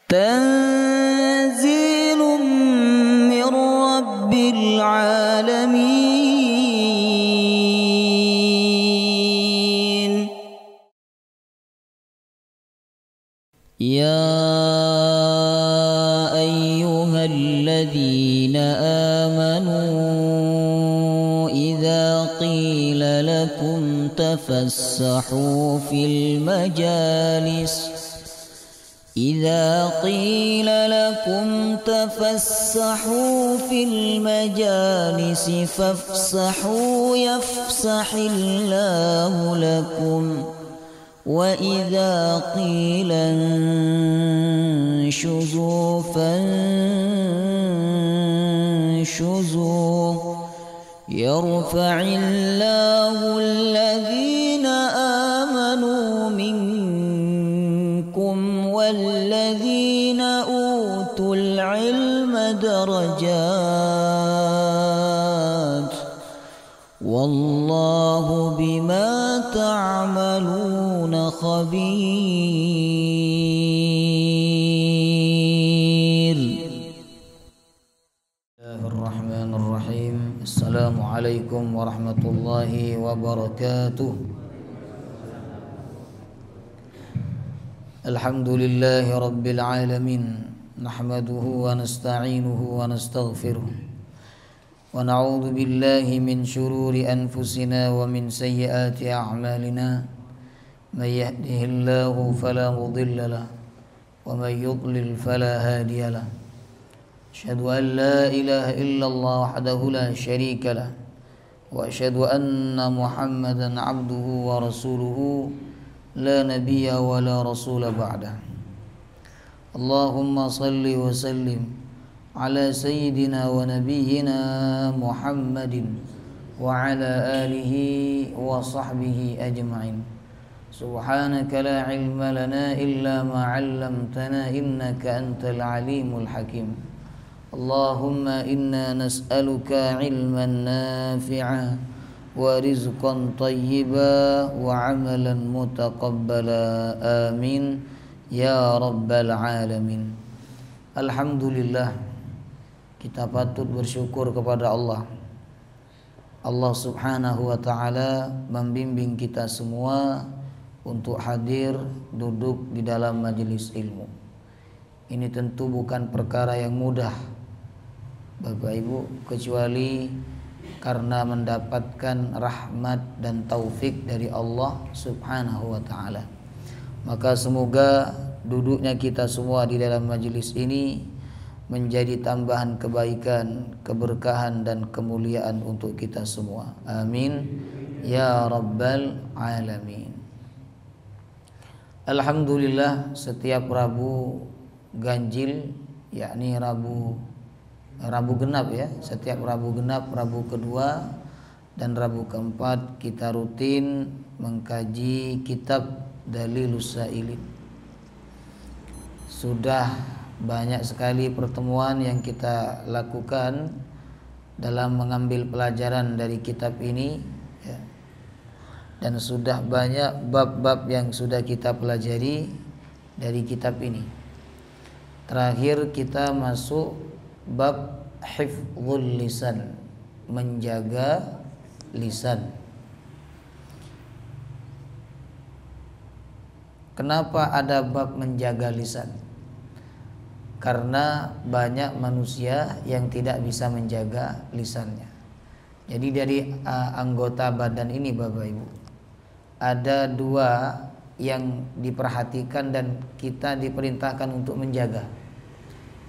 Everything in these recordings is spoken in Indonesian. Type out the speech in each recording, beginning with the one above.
تنزيل من رب العالمين. يا أيها الذين آمنوا إذا قيل لكم تفسحوا في المجالس فافسحوا يفسح الله لكم وإذا قيل انشزوا فانشزوا يرفع الله الذين آمنوا منكم والذين أوتوا العلم درجات والله بما تعملون خبير. الرحمن الرحيم. السلام عليكم ورحمة الله وبركاته. الحمد لله رب العالمين نحمده ونستعينه ونستغفره ونعوذ بالله من شرور أنفسنا ومن سيئات أعمالنا من يهده الله فلا مضل له ومن يضلل فلا هادي له أشهد أن لا إله إلا الله وحده لا شريك له وأشهد أن محمدا عبده ورسوله لا نبي ولا رسول بعده. اللهم صل وسلم على سيدنا ونبينا محمد وعلى آله وصحبه أجمعين. سبحانك لا علم لنا إلا ما علمتنا إنك أنت العليم الحكيم. اللهم إنا نسألك علما نافعا ورزقا طيبا وعملا متقبلا آمين ya rabbal alamin. Alhamdulillah, kita patut bersyukur kepada Allah. Allah subhanahu wa ta'ala membimbing kita semua untuk hadir duduk di dalam majelis ilmu. Ini tentu bukan perkara yang mudah Bapak Ibu, kecuali karena mendapatkan rahmat dan taufik dari Allah subhanahu wa ta'ala. Maka semoga duduknya kita semua di dalam majelis ini menjadi tambahan kebaikan, keberkahan dan kemuliaan untuk kita semua. Amin ya rabbal alamin. Alhamdulillah, setiap Rabu ganjil, yakni Rabu genap ya, setiap Rabu genap, Rabu kedua dan Rabu keempat kita rutin mengkaji kitab Dalilus Sailin. Sudah banyak sekali pertemuan yang kita lakukan dalam mengambil pelajaran dari kitab ini ya. Dan sudah banyak bab-bab yang sudah kita pelajari dari kitab ini. Terakhir kita masuk bab hifdzul lisan, menjaga lisan. Kenapa ada bab menjaga lisan? Karena banyak manusia yang tidak bisa menjaga lisannya. Jadi dari anggota badan ini Bapak Ibu, ada dua yang diperhatikan dan kita diperintahkan untuk menjaga.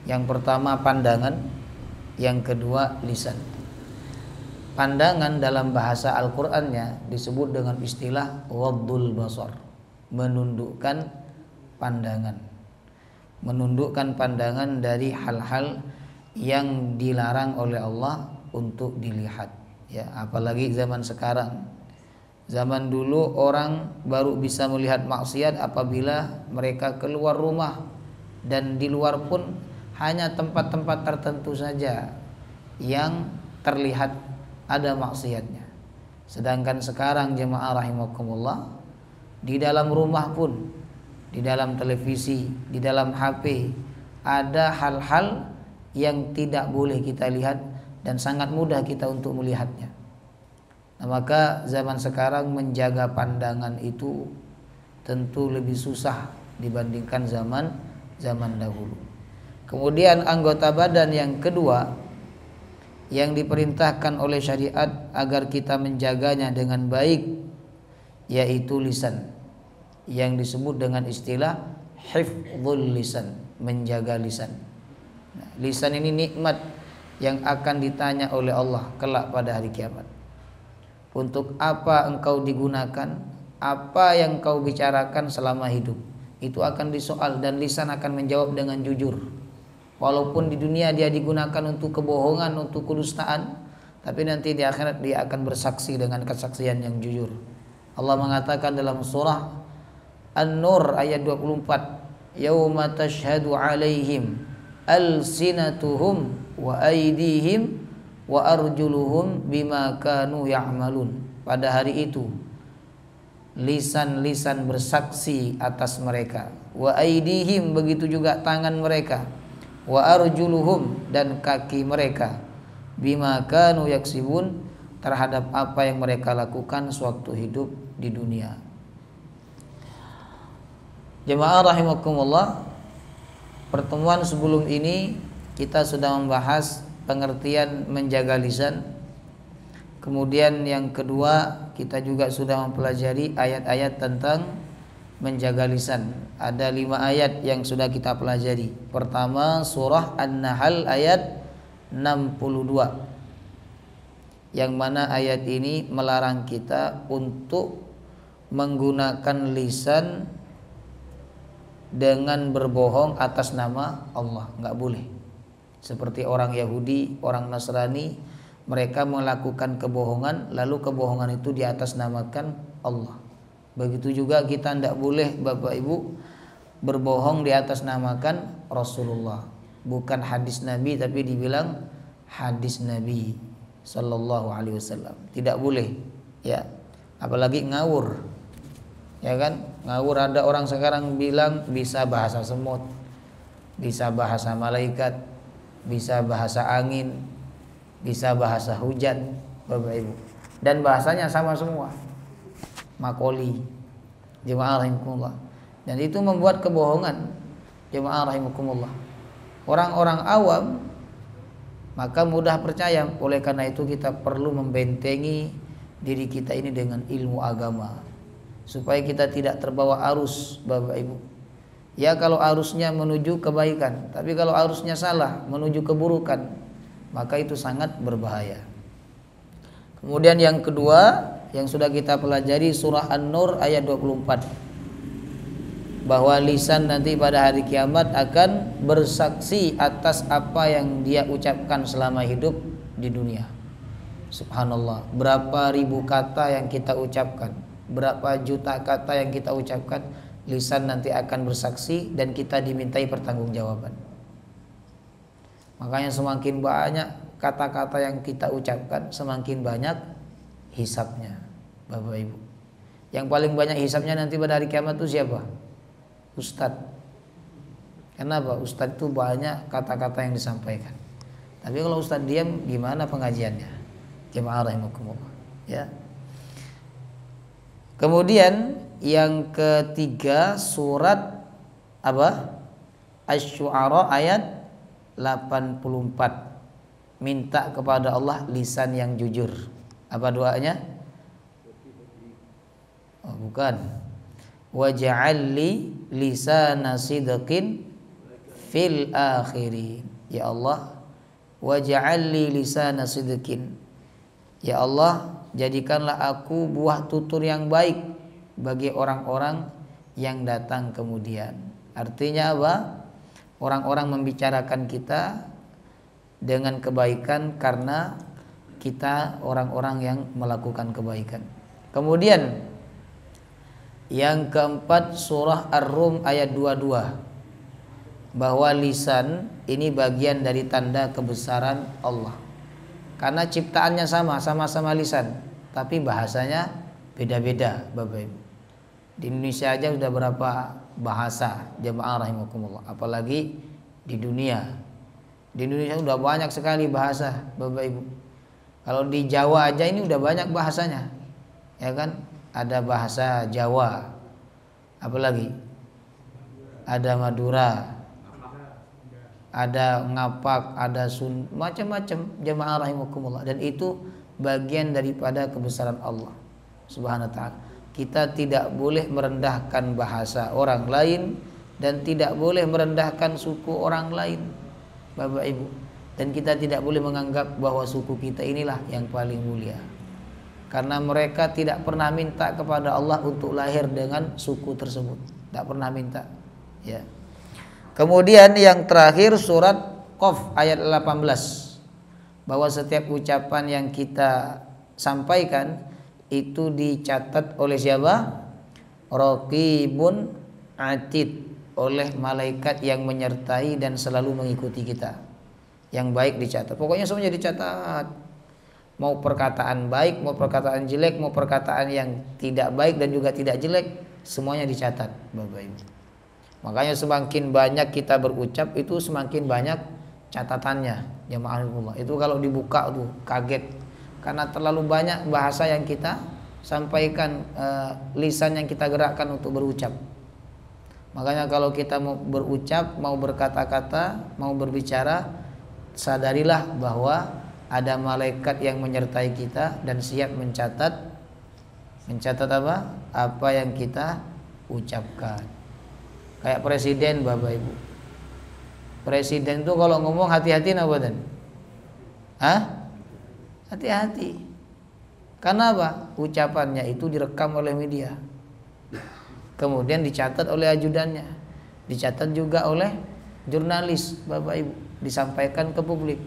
Yang pertama pandangan, yang kedua lisan. Pandangan dalam bahasa Al-Qur'annya disebut dengan istilah waddul basar, menundukkan pandangan. Menundukkan pandangan dari hal-hal yang dilarang oleh Allah untuk dilihat ya, apalagi zaman sekarang. Zaman dulu orang baru bisa melihat maksiat apabila mereka keluar rumah, dan di luar pun hanya tempat-tempat tertentu saja yang terlihat ada maksiatnya. Sedangkan sekarang jemaah rahimakumullah, di dalam rumah pun, di dalam televisi, di dalam HP, ada hal-hal yang tidak boleh kita lihat dan sangat mudah kita untuk melihatnya. Nah, maka zaman sekarang menjaga pandangan itu tentu lebih susah dibandingkan zaman dahulu. Kemudian anggota badan yang kedua yang diperintahkan oleh syariat agar kita menjaganya dengan baik yaitu lisan, yang disebut dengan istilah hifdzul lisan, menjaga lisan. Nah, lisan ini nikmat yang akan ditanya oleh Allah kelak pada hari kiamat. Untuk apa engkau digunakan, apa yang kau bicarakan selama hidup, itu akan disoal dan lisan akan menjawab dengan jujur. Walaupun di dunia dia digunakan untuk kebohongan, untuk kedustaan, tapi nanti di akhirat dia akan bersaksi dengan kesaksian yang jujur. Allah mengatakan dalam surah An-Nur ayat 24, yauma tashhadu alaihim alsinatuhum wa aydihim wa arjuluhum bima kanu ya'malun. Pada hari itu lisan-lisan bersaksi atas mereka, wa aydihim, begitu juga tangan mereka, wa arjuluhum, dan kaki mereka, bima kanu yaksibun, terhadap apa yang mereka lakukan sewaktu hidup di dunia. Jemaah rahimakumullah, pertemuan sebelum ini kita sudah membahas pengertian menjaga lisan. Kemudian yang kedua kita juga sudah mempelajari ayat-ayat tentang menjaga lisan. Ada 5 ayat yang sudah kita pelajari. Pertama surah An-Nahl ayat 62, yang mana ayat ini melarang kita untuk menggunakan lisan dengan berbohong atas nama Allah. Enggak boleh. Seperti orang Yahudi, orang Nasrani, mereka melakukan kebohongan, lalu kebohongan itu di atas namakan Allah. Begitu juga kita tidak boleh Bapak Ibu berbohong di atas namakan Rasulullah. Bukan hadis Nabi tapi dibilang hadis Nabi Sallallahu Alaihi Wasallam. Tidak boleh, ya. Apalagi ngawur, ya kan? Ngawur, ada orang sekarang bilang bisa bahasa semut, bisa bahasa malaikat, bisa bahasa angin, bisa bahasa hujan, Bapak Ibu. Dan bahasanya sama semua. Makoli, jemaah rahimakumullah. Dan itu membuat kebohongan, jemaah rahimakumullah. Orang-orang awam maka mudah percaya. Oleh karena itu kita perlu membentengi diri kita ini dengan ilmu agama supaya kita tidak terbawa arus, Bapak Ibu. Ya, kalau arusnya menuju kebaikan, tapi kalau arusnya salah menuju keburukan, maka itu sangat berbahaya. Kemudian yang kedua yang sudah kita pelajari surah An-Nur ayat 24, bahwa lisan nanti pada hari kiamat akan bersaksi atas apa yang dia ucapkan selama hidup di dunia. Subhanallah, berapa ribu kata yang kita ucapkan, berapa juta kata yang kita ucapkan, lisan nanti akan bersaksi dan kita dimintai pertanggungjawaban. Makanya semakin banyak kata-kata yang kita ucapkan, semakin banyak hisabnya, Bapak Ibu. Yang paling banyak hisabnya nanti pada hari kiamat itu siapa? Ustadz. Kenapa? Ustadz itu banyak kata-kata yang disampaikan. Tapi kalau Ustadz diam, gimana pengajiannya? Jemaah rahimakumullah, ya. Kemudian yang ketiga surat apa? Asy-Syu'ara ayat 84. Minta kepada Allah lisan yang jujur. Apa doanya? Oh, bukan. Waj'alli lisana sidqin fil akhirin. Ya Allah, waj'alli lisana sidqin. Ya Allah, jadikanlah aku buah tutur yang baik bagi orang-orang yang datang kemudian. Artinya apa? Orang-orang membicarakan kita dengan kebaikan karena kita orang-orang yang melakukan kebaikan. Kemudian yang keempat surah Ar-Rum ayat 22, bahwa lisan ini bagian dari tanda kebesaran Allah. Karena ciptaannya sama-sama lisan, tapi bahasanya beda-beda, Bapak Ibu. Di Indonesia aja sudah berapa bahasa, jemaah rahimakumullah, apalagi di dunia. Di Indonesia sudah banyak sekali bahasa, Bapak Ibu. Kalau di Jawa aja ini udah banyak bahasanya, ya kan? Ada bahasa Jawa, apalagi ada Madura, ada Ngapak, ada macam-macam, jemaah rahimakumullah. Dan itu bagian daripada kebesaran Allah Subhanahu wa taala. Kita tidak boleh merendahkan bahasa orang lain dan tidak boleh merendahkan suku orang lain, Bapak Ibu. Dan kita tidak boleh menganggap bahwa suku kita inilah yang paling mulia. Karena mereka tidak pernah minta kepada Allah untuk lahir dengan suku tersebut. Tidak pernah minta, ya. Kemudian yang terakhir surat Qaf ayat 18, bahwa setiap ucapan yang kita sampaikan itu dicatat oleh siapa? Raqibun atid, oleh malaikat yang menyertai dan selalu mengikuti kita. Yang baik dicatat. Pokoknya semuanya dicatat. Mau perkataan baik, mau perkataan jelek, mau perkataan yang tidak baik dan juga tidak jelek, semuanya dicatat, Bapak Ibu. Makanya semakin banyak kita berucap itu semakin banyak catatannya, jemaah Allah. Itu kalau dibuka tuh kaget karena terlalu banyak bahasa yang kita sampaikan, lisan yang kita gerakkan untuk berucap. Makanya kalau kita mau berucap, mau berkata-kata, mau berbicara, sadarilah bahwa ada malaikat yang menyertai kita dan siap mencatat apa? Apa yang kita ucapkan. Kayak presiden, Bapak Ibu. Presiden tuh kalau ngomong hati-hati apa dan? Hati-hati. Karena apa? Ucapannya itu direkam oleh media. Kemudian dicatat oleh ajudannya. Dicatat juga oleh jurnalis, Bapak Ibu. Disampaikan ke publik.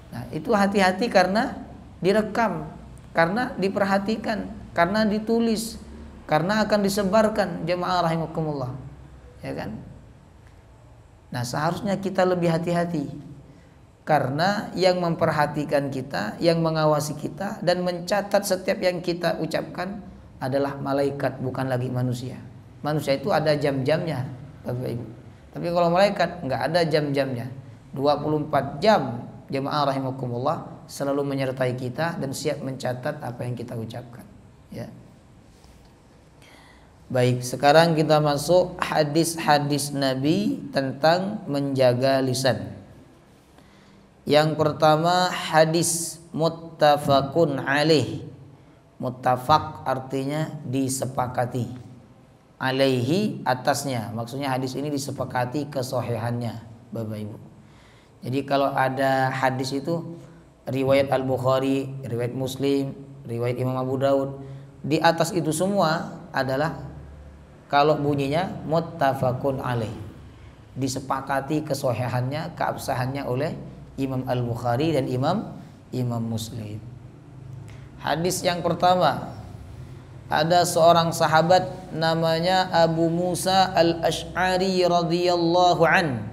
Nah, itu hati-hati karena direkam, karena diperhatikan, karena ditulis, karena akan disebarkan, jemaah rahimakumullah. Ya kan? Nah, seharusnya kita lebih hati-hati. Karena yang memperhatikan kita, yang mengawasi kita dan mencatat setiap yang kita ucapkan adalah malaikat, bukan lagi manusia. Manusia itu ada jam-jamnya, Bapak Ibu. Tapi kalau malaikat enggak ada jam-jamnya. 24 jam jemaah rahimakumullah selalu menyertai kita dan siap mencatat apa yang kita ucapkan, ya. Baik, sekarang kita masuk hadis-hadis Nabi tentang menjaga lisan. Yang pertama hadis muttafaqun alaih. Muttafaq artinya disepakati. Alaihi atasnya. Maksudnya hadis ini disepakati kesohihannya, Bapak Ibu. Jadi kalau ada hadis itu riwayat Al-Bukhari, riwayat Muslim, riwayat Imam Abu Daud, di atas itu semua adalah kalau bunyinya muttafaqun alaih. Disepakati kesohihannya, keabsahannya oleh Imam Al-Bukhari dan Imam Muslim. Hadis yang pertama, ada seorang sahabat namanya Abu Musa Al-Asy'ari radhiyallahu an.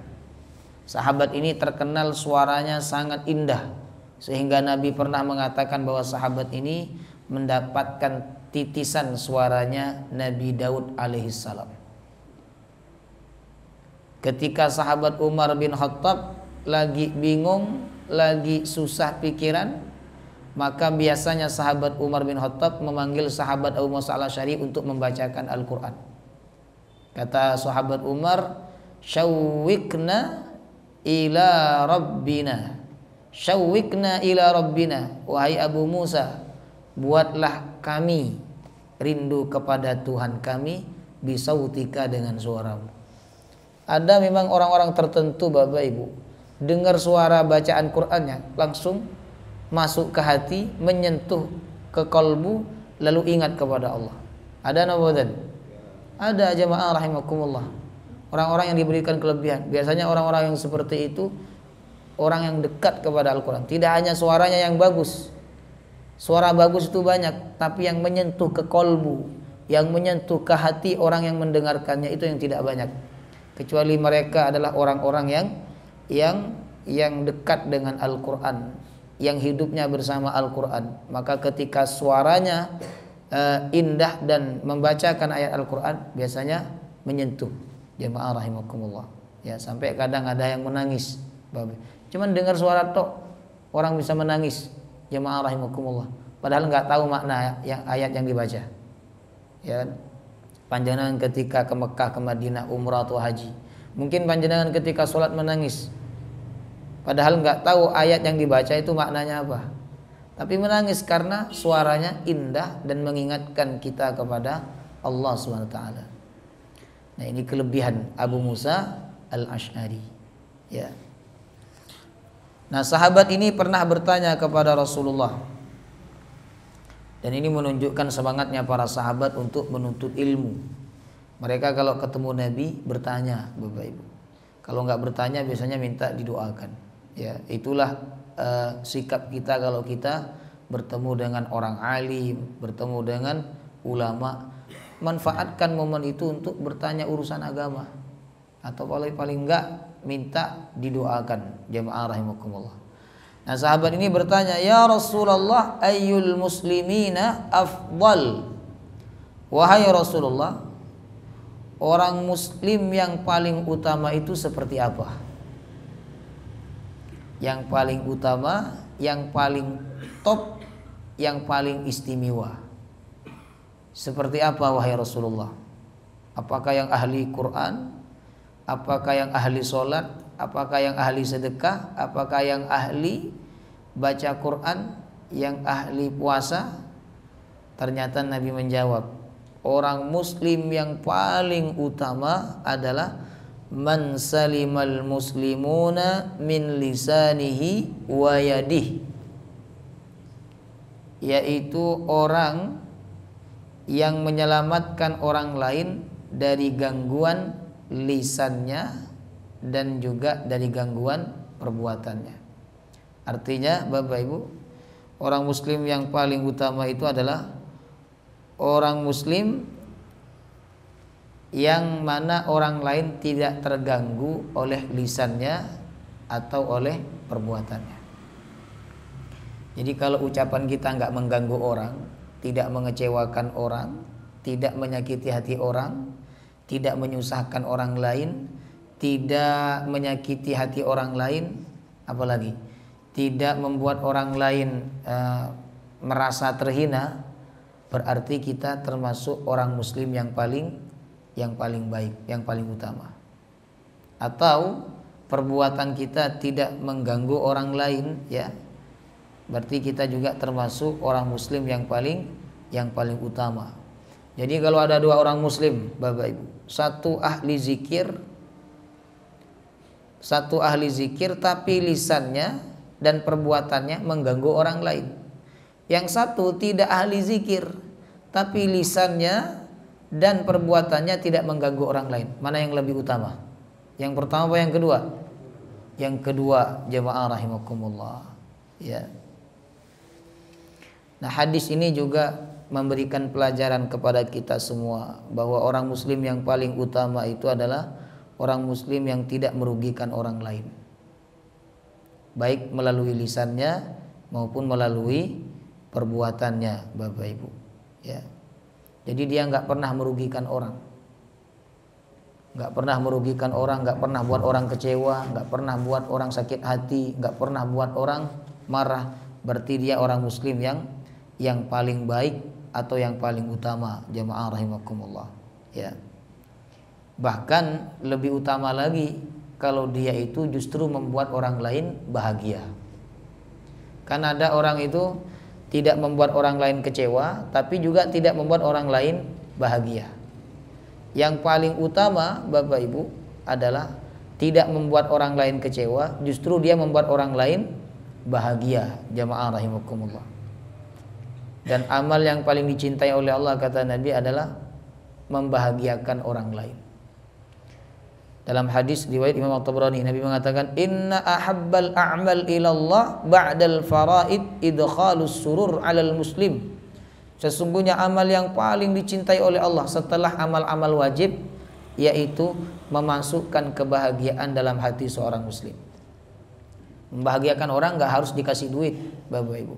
Sahabat ini terkenal suaranya sangat indah, sehingga Nabi pernah mengatakan bahwa sahabat ini mendapatkan titisan suaranya Nabi Daud alaihissalam. Ketika sahabat Umar bin Khattab lagi bingung, lagi susah pikiran, maka biasanya sahabat Umar bin Khattab memanggil sahabat Abu Musa al-Asy'ari untuk membacakan Al-Quran. Kata sahabat Umar, syawwikna ila rabbina, syawwikna ila rabbina, wahai Abu Musa, buatlah kami rindu kepada Tuhan kami, bisautika, dengan suaramu. Ada memang orang-orang tertentu, Bapak Ibu, dengar suara bacaan Qur'annya langsung masuk ke hati, menyentuh ke kalbu, lalu ingat kepada Allah. Ada nawadan? Ada, jemaah rahimakumullah. Orang-orang yang diberikan kelebihan, biasanya orang-orang yang seperti itu orang yang dekat kepada Al-Quran. Tidak hanya suaranya yang bagus, suara bagus itu banyak, tapi yang menyentuh ke kalbu, yang menyentuh ke hati orang yang mendengarkannya itu yang tidak banyak. Kecuali mereka adalah orang-orang yang dekat dengan Al-Quran, yang hidupnya bersama Al-Quran. Maka ketika suaranya indah dan membacakan ayat Al-Quran, biasanya menyentuh, jemaah rahimakumullah, Ya, sampai kadang ada yang menangis. Cuman dengar suara tok orang bisa menangis. Jemaah rahimakumullah. Padahal nggak tahu makna yang ayat yang dibaca. Ya, panjenengan ketika ke Mekah, ke Madinah, umrah atau haji, mungkin panjenengan ketika sholat menangis. Padahal nggak tahu ayat yang dibaca itu maknanya apa. Tapi menangis karena suaranya indah dan mengingatkan kita kepada Allah SWT. Nah, ini kelebihan Abu Musa al-Asy'ari. Ya. Nah, sahabat ini pernah bertanya kepada Rasulullah. Dan ini menunjukkan semangatnya para sahabat untuk menuntut ilmu. Mereka kalau ketemu Nabi bertanya, Bapak Ibu. Kalau nggak bertanya biasanya minta didoakan. Ya, itulah sikap kita kalau kita bertemu dengan orang alim, bertemu dengan ulama. Manfaatkan momen itu untuk bertanya urusan agama, atau paling enggak minta didoakan. Jemaah rahimakumullah. Nah, sahabat ini bertanya, "Ya Rasulullah, ayyul muslimina afdal?" Wahai Rasulullah, orang muslim yang paling utama itu seperti apa? Yang paling utama, yang paling top, yang paling istimewa. Seperti apa wahai Rasulullah? Apakah yang ahli Quran? Apakah yang ahli sholat? Apakah yang ahli sedekah? Apakah yang ahli baca Quran? Yang ahli puasa? Ternyata Nabi menjawab, orang muslim yang paling utama adalah man salimal muslimuna min lisanihi wa yadihi, yaitu orang yang menyelamatkan orang lain dari gangguan lisannya dan juga dari gangguan perbuatannya. Artinya Bapak Ibu, orang muslim yang paling utama itu adalah orang muslim yang mana orang lain tidak terganggu oleh lisannya atau oleh perbuatannya. Jadi kalau ucapan kita nggak mengganggu orang, tidak mengecewakan orang, tidak menyakiti hati orang, tidak menyusahkan orang lain, tidak menyakiti hati orang lain, apalagi tidak membuat orang lain merasa terhina, berarti kita termasuk orang muslim yang paling baik, yang paling utama. Atau perbuatan kita tidak mengganggu orang lain, ya, berarti kita juga termasuk orang muslim yang paling utama. Jadi kalau ada dua orang muslim, Bapak Ibu, satu ahli zikir tapi lisannya dan perbuatannya mengganggu orang lain. Yang satu tidak ahli zikir tapi lisannya dan perbuatannya tidak mengganggu orang lain. Mana yang lebih utama? Yang pertama apa yang kedua? Yang kedua, jemaah rahimakumullah. Ya. Nah, hadis ini juga memberikan pelajaran kepada kita semua bahwa orang muslim yang paling utama itu adalah orang muslim yang tidak merugikan orang lain, baik melalui lisannya maupun melalui perbuatannya, Bapak Ibu. Ya. Jadi dia nggak pernah merugikan orang, nggak pernah merugikan orang, nggak pernah buat orang kecewa, nggak pernah buat orang sakit hati, nggak pernah buat orang marah. Berarti dia orang muslim yang paling baik atau yang paling utama, jemaah rahimakumullah. Ya. Bahkan lebih utama lagi kalau dia itu justru membuat orang lain bahagia. Kan ada orang itu tidak membuat orang lain kecewa, tapi juga tidak membuat orang lain bahagia. Yang paling utama, Bapak Ibu, adalah tidak membuat orang lain kecewa, justru dia membuat orang lain bahagia, jemaah rahimakumullah. Dan amal yang paling dicintai oleh Allah, kata Nabi, adalah membahagiakan orang lain. Dalam hadis riwayat Imam At-Tabrani, Nabi mengatakan, "Inna ahabbal a'mal ilallah ba'dal faraid idkhalus surur 'alal muslim." Sesungguhnya amal yang paling dicintai oleh Allah setelah amal-amal wajib, yaitu memasukkan kebahagiaan dalam hati seorang muslim. Membahagiakan orang nggak harus dikasih duit, Bapak Ibu.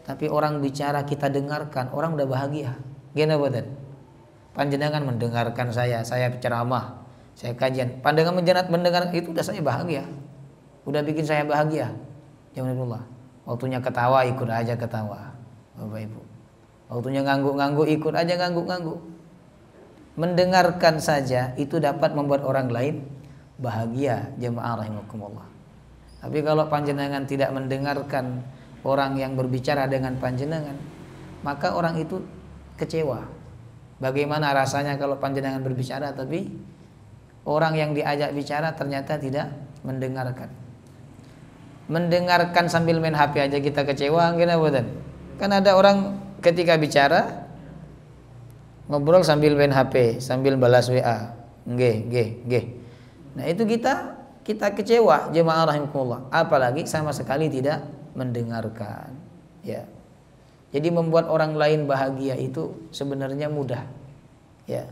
Tapi orang bicara kita dengarkan, orang udah bahagia. Gini betul. Panjenengan mendengarkan saya ceramah, Saya kajian, pandangan mendengar itu udah saya bahagia. Udah bikin saya bahagia. Jazakumullah. Waktunya ketawa ikut aja ketawa. Bapak Ibu. Waktunya ngangguk-ngangguk ikut aja ngangguk-ngangguk. Mendengarkan saja itu dapat membuat orang lain bahagia, jemaah rahimakumullah. Tapi kalau panjenengan tidak mendengarkan orang yang berbicara dengan panjenengan, maka orang itu kecewa. Bagaimana rasanya kalau panjenengan berbicara tapi orang yang diajak bicara ternyata tidak mendengarkan. Mendengarkan sambil main HP aja kita kecewa, gimana? Kan ada orang ketika bicara ngobrol sambil main HP, sambil balas WA. Nggih. Nah, itu kita kecewa, jemaah rahimakumullah. Apalagi sama sekali tidak mendengarkan. Ya. Jadi membuat orang lain bahagia itu sebenarnya mudah. Ya.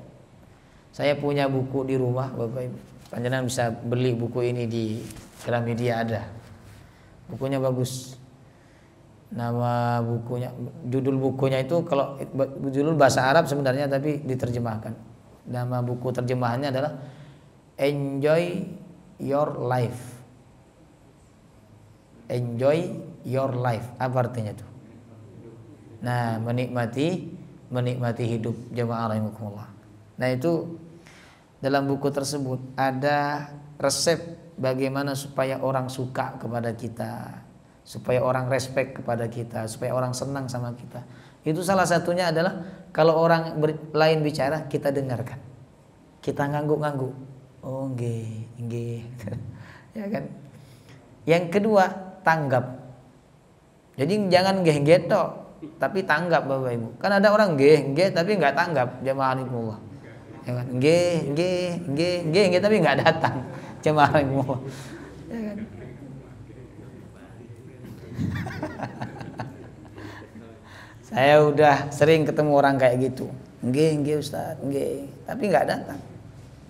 Saya punya buku di rumah, Bapak Ibu. Panjenengan bisa beli buku ini di Gramedia ada. Bukunya bagus. Nama bukunya, judul bukunya itu kalau judul bahasa Arab sebenarnya tapi diterjemahkan. Nama buku terjemahannya adalah Enjoy Your Life. Enjoy Your Life. Apa artinya itu? Nah, menikmati hidup, jemaah rahimakumullah. Nah, itu dalam buku tersebut ada resep bagaimana supaya orang suka kepada kita, supaya orang respect kepada kita, supaya orang senang sama kita. Itu salah satunya adalah kalau orang lain bicara kita dengarkan, kita ngangguk-ngangguk. Oh nggih. Ya kan. Yang kedua, tanggap. Jadi jangan nggih tok, tapi tanggap Bapak Ibu. Kan ada orang nggih tapi nggak tanggap, jemaah rahimakumullah. Ya kan? Nggih tapi nggak datang, jemaah rahimakumullah. Ya kan? Saya udah sering ketemu orang kayak gitu. Nggih Ustaz, nggih, tapi nggak datang.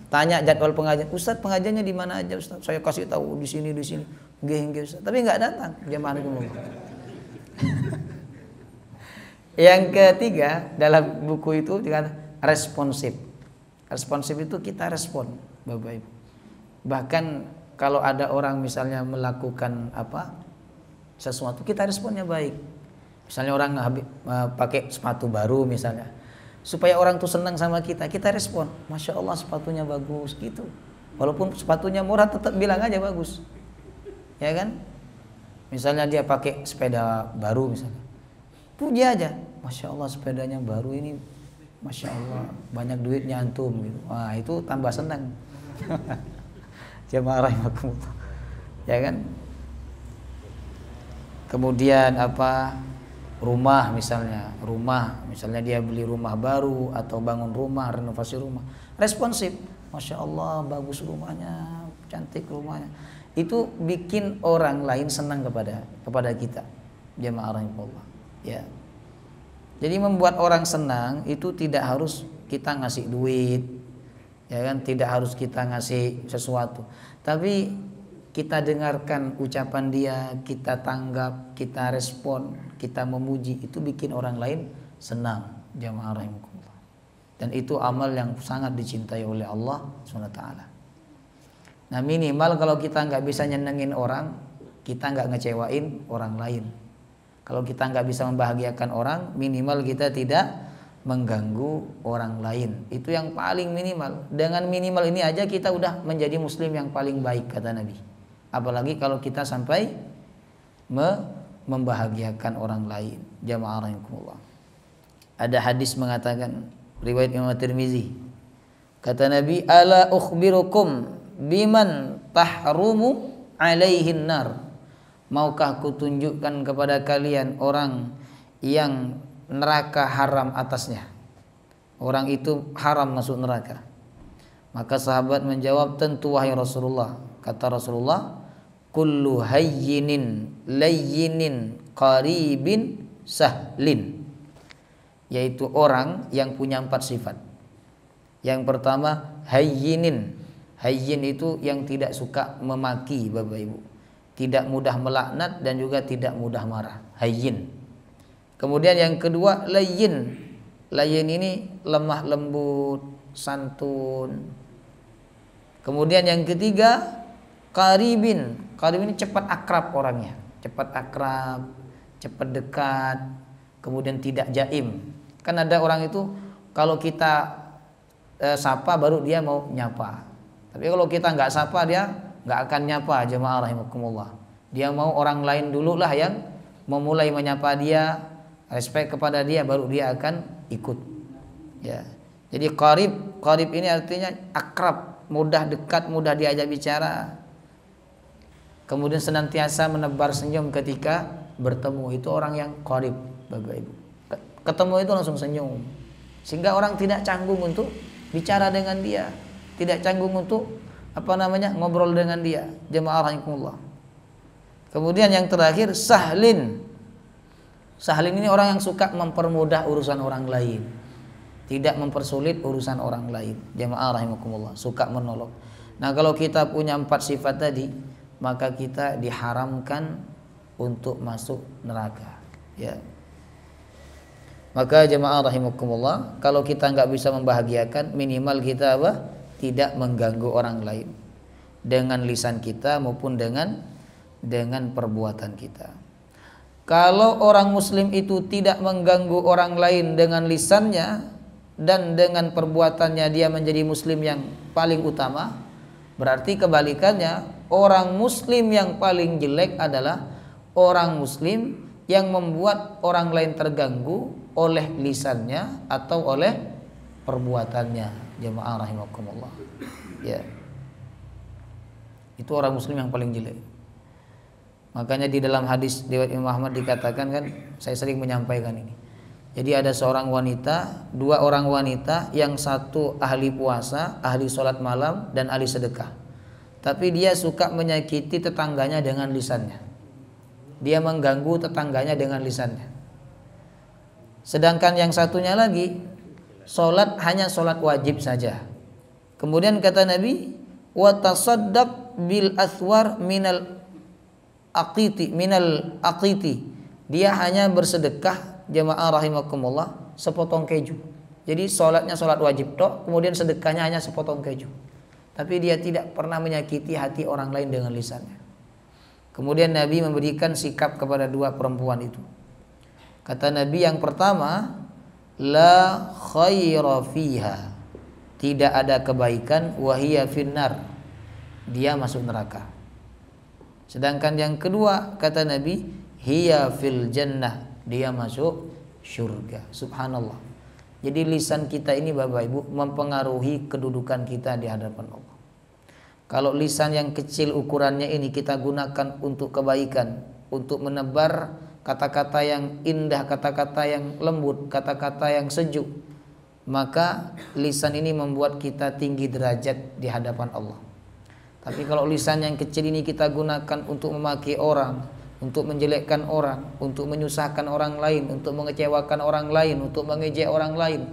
Tanya jadwal pengajian, Ustaz pengajiannya di mana aja Ustaz? Saya kasih tahu di sini. Nggih Ustaz, tapi nggak datang. Jemaah rahimakumullah. Yang ketiga dalam buku itu dikatakan responsif. Responsif itu kita respon, Bapak Ibu. Bahkan kalau ada orang misalnya melakukan sesuatu, kita responnya baik. Misalnya orang pakai sepatu baru misalnya, supaya orang tuh senang sama kita respon, Masya Allah sepatunya bagus gitu. Walaupun sepatunya murah tetap bilang aja bagus, ya kan? Misalnya dia pakai sepeda baru misalnya, puji aja, Masya Allah sepedanya baru ini, Masya Allah banyak duitnya antum gitu. Wah itu tambah senang. Jemaah rahimakumullah, ya kan? Kemudian rumah misalnya dia beli rumah baru atau bangun rumah, renovasi rumah, responsif, Masya Allah bagus rumahnya, cantik rumahnya. Itu bikin orang lain senang kepada kita, jemaah rahimakumullah. Ya. Jadi membuat orang senang itu tidak harus kita ngasih duit, ya kan? Tidak harus kita ngasih sesuatu, tapi kita dengarkan ucapan dia, kita tanggap, kita respon, kita memuji, itu bikin orang lain senang, jamaah rahimakumullah. Dan itu amal yang sangat dicintai oleh Allah SWT. Nah minimal kalau kita nggak bisa nyenengin orang, kita nggak ngecewain orang lain. Kalau kita nggak bisa membahagiakan orang, minimal kita tidak mengganggu orang lain. Itu yang paling minimal. Dengan minimal ini aja kita udah menjadi muslim yang paling baik, kata Nabi. Apalagi kalau kita sampai membahagiakan orang lain, jamaah rahimakumullah. Ada hadis mengatakan, riwayat Imam Tirmizi, kata Nabi, ala ukhbirukum biman tahrumu alaihin nar. Maukah kutunjukkan kepada kalian orang yang neraka haram atasnya, orang itu haram masuk neraka. Maka sahabat menjawab, tentu wahai Rasulullah. Kata Rasulullah, kullu hayyinin layyinin qaribin sahlin, yaitu orang yang punya 4 sifat. Yang pertama hayyinin. Hayyin itu yang tidak suka memaki, Bapak Ibu, tidak mudah melaknat dan juga tidak mudah marah, hayyin. Kemudian yang kedua layyin. Layyin ini lemah lembut, santun, Kemudian yang ketiga, qaribin. Qarib ini cepat akrab orangnya, cepat akrab, cepat dekat, kemudian tidak jaim. Kan ada orang itu kalau kita sapa baru dia mau nyapa. Tapi kalau kita nggak sapa dia nggak akan nyapa, jemaah rahimakumullah. Dia mau orang lain dulu lah yang memulai menyapa dia, respect kepada dia, baru dia akan ikut. Ya. Jadi qarib ini artinya akrab, mudah dekat, mudah diajak bicara. Kemudian senantiasa menebar senyum ketika bertemu, itu orang yang qarib, Bapak Ibu. Ketemu itu langsung senyum. Sehingga orang tidak canggung untuk bicara dengan dia, tidak canggung untuk ngobrol dengan dia. Jemaah rahimakumullah. Kemudian yang terakhir, sahlin. Sahlin ini orang yang suka mempermudah urusan orang lain, tidak mempersulit urusan orang lain. Jemaah rahimakumullah, suka menolong. Nah, kalau kita punya 4 sifat tadi, maka kita diharamkan untuk masuk neraka. Ya. Maka jemaah rahimakumullah, kalau kita nggak bisa membahagiakan, minimal kita tidak mengganggu orang lain dengan lisan kita maupun dengan perbuatan kita. Kalau orang muslim itu tidak mengganggu orang lain dengan lisannya dan dengan perbuatannya, dia menjadi muslim yang paling utama. Berarti kebalikannya, orang muslim yang paling jelek adalah orang muslim yang membuat orang lain terganggu oleh lisannya atau oleh perbuatannya. Jemaah rahimakumullah. Ya. Itu orang muslim yang paling jelek. Makanya di dalam hadis riwayat Imam Ahmad dikatakan, kan saya sering menyampaikan ini. Jadi ada seorang wanita, 2 orang wanita, yang satu ahli puasa, ahli sholat malam, dan ahli sedekah. Tapi dia suka menyakiti tetangganya dengan lisannya. Dia mengganggu tetangganya dengan lisannya. Sedangkan yang satunya lagi, sholat hanya sholat wajib saja. Kemudian kata Nabi, wa tasaddaq bil athwar minal aqiti. Dia hanya bersedekah, jemaah rahimakumullah, sepotong keju. Jadi sholatnya sholat wajib tok, kemudian sedekahnya hanya sepotong keju. Tapi dia tidak pernah menyakiti hati orang lain dengan lisannya. Kemudian Nabi memberikan sikap kepada 2 perempuan itu. Kata Nabi yang pertama, la khaira fiha, tidak ada kebaikan, wahiyya finnar, dia masuk neraka. Sedangkan yang kedua, kata Nabi, hiya fil jannah, dia masuk syurga. Subhanallah. Jadi lisan kita ini Bapak Ibu mempengaruhi kedudukan kita di hadapan Allah. Kalau lisan yang kecil ukurannya ini kita gunakan untuk kebaikan, untuk menebar kata-kata yang indah, kata-kata yang lembut, kata-kata yang sejuk, maka lisan ini membuat kita tinggi derajat di hadapan Allah. Tapi kalau lisan yang kecil ini kita gunakan untuk memaki orang, untuk menjelekkan orang, untuk menyusahkan orang lain, untuk mengecewakan orang lain, untuk mengejek orang lain,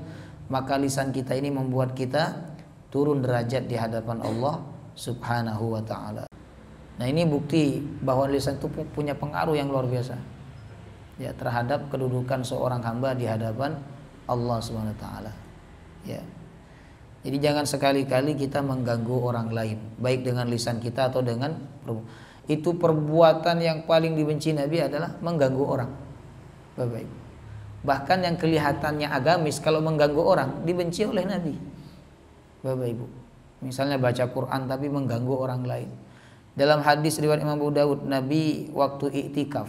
maka lisan kita ini membuat kita turun derajat di hadapan Allah Subhanahu wa ta'ala. Nah, ini bukti bahwa lisan itu punya pengaruh yang luar biasa, ya, terhadap kedudukan seorang hamba di hadapan Allah Subhanahu wa ta'ala. Ya. Jadi jangan sekali-kali kita mengganggu orang lain, baik dengan lisan kita atau dengan itu. Perbuatan yang paling dibenci Nabi adalah mengganggu orang, Bapak Ibu. Bahkan yang kelihatannya agamis, kalau mengganggu orang dibenci oleh Nabi, Bapak Ibu. Misalnya baca Quran tapi mengganggu orang lain. Dalam hadis riwayat Imam Abu Daud, Nabi waktu iktikaf,